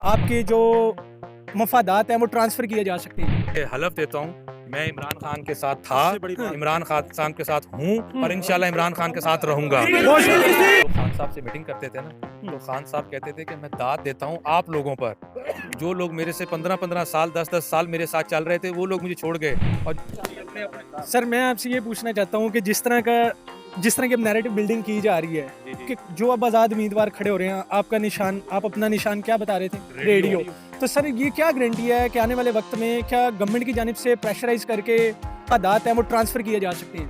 आपके जो मफादात हैं वो ट्रांसफ़र किए जा सकते हैं। हलफ देता हूँ मैं इमरान खान के साथ था, इमरान खान के साथ हूँ और इंशाल्लाह इमरान खान के साथ रहूंगा। तो खान साहब से मीटिंग करते थे ना, तो खान साहब कहते थे कि मैं दाद देता हूँ आप लोगों पर। जो लोग मेरे से 15-15 साल 10-10 साल मेरे साथ चल रहे थे वो लोग मुझे छोड़ गए। और सर मैं आपसे ये पूछना चाहता हूँ कि जिस तरह की नैरेटिव बिल्डिंग की जा रही है कि जो अब आज़ाद उम्मीदवार खड़े हो रहे हैं, आप अपना निशान क्या बता रहे थे? रेडियो। तो सर ये क्या गारंटी है कि आने वाले वक्त में क्या गवर्नमेंट की जानिब से प्रेशराइज करके आदात हैं वो ट्रांसफ़र किए जा सकते हैं?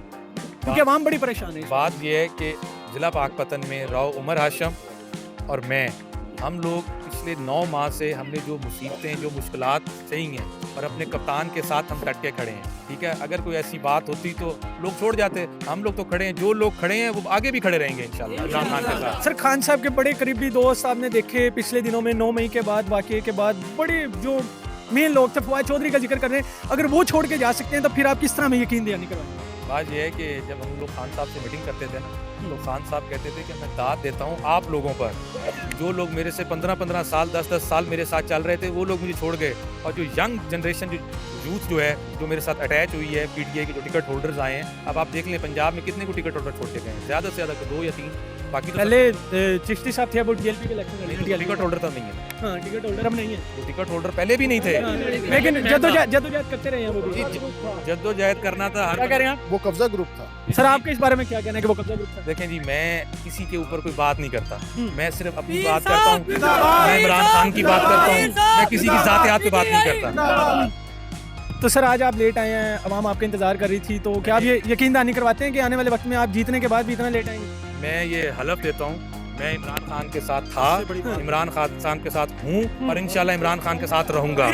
क्योंकि अवाम बड़ी परेशान है। बात यह है कि ज़िला पाकपतन में राव उमर हाशम और मैं, हम लोग पिछले 9 माह से हमने जो मुसीबतें, जो मुश्किलात सही हैं और अपने कप्तान के साथ हम डट के खड़े हैं। ठीक है, अगर कोई ऐसी बात होती तो लोग छोड़ जाते, हम लोग तो खड़े हैं। जो लोग खड़े हैं वो आगे भी खड़े रहेंगे इंशाल्लाह इमरान खान के साथ। सर खान साहब के बड़े करीबी दोस्त आपने देखे पिछले दिनों में 9 मई के बाद वाक़ये के बाद बड़े जो मेन लोग थे, फवाद चौधरी का जिक्र कर रहे हैं, अगर वो छोड़ के जा सकते हैं तो फिर आप किस तरह में यकीन दिलानी करवाएंगे? बात यह है कि जब हम लोग खान साहब से मीटिंग करते थे ना, तो खान साहब कहते थे कि मैं दाद देता हूँ आप लोगों पर। जो लोग मेरे से 15-15 साल 10-10 साल मेरे साथ चल रहे थे वो लोग मुझे छोड़ गए। और जो यंग जनरेशन, जो यूथ जो है, जो मेरे साथ अटैच हुई है, पीटीआई के जो टिकट होल्डर्स आए हैं, अब आप देख लें पंजाब में कितने को टिकट होल्डर छोड़ के गए हैं, ज़्यादा से ज़्यादा 2 या 3। बाकी तो पहले चिश्ती साहब थे, वो डीएलपी के इलेक्शन लड़े थे। टिकट होल्डर तो नहीं है। हाँ, टिकट होल्डर अब नहीं है। तो टिकट होल्डर पहले भी नहीं थे, लेकिन जद्दोजहद करते रहे हैं वो भी। जद्दोजहद करना था क्या कह रहे हैं आप? वो कब्जा ग्रुप था। सर आपके इस बारे में क्या कहना है कि वो कब्जा ग्रुप था? देखें जी, मैं किसी के ऊपर कोई बात नहीं करता, मैं सिर्फ अपनी बात करता हूँ। मैं इमरान खान की बात करता हूँ, मैं किसी की ज़ातियात पे बात नहीं करता। तो सर आज आप लेट आए हैं, अवाम आपका इंतजार कर रही थी, तो क्या आप ये यकीन दहानी करवाते हैं कि आने वाले वक्त में आप जीतने के बाद भी इतना लेट आएंगे? मैं ये हलफ देता हूँ मैं इमरान खान के साथ था, इमरान खान के साथ हूँ और इंशाल्लाह इमरान खान के साथ रहूंगा।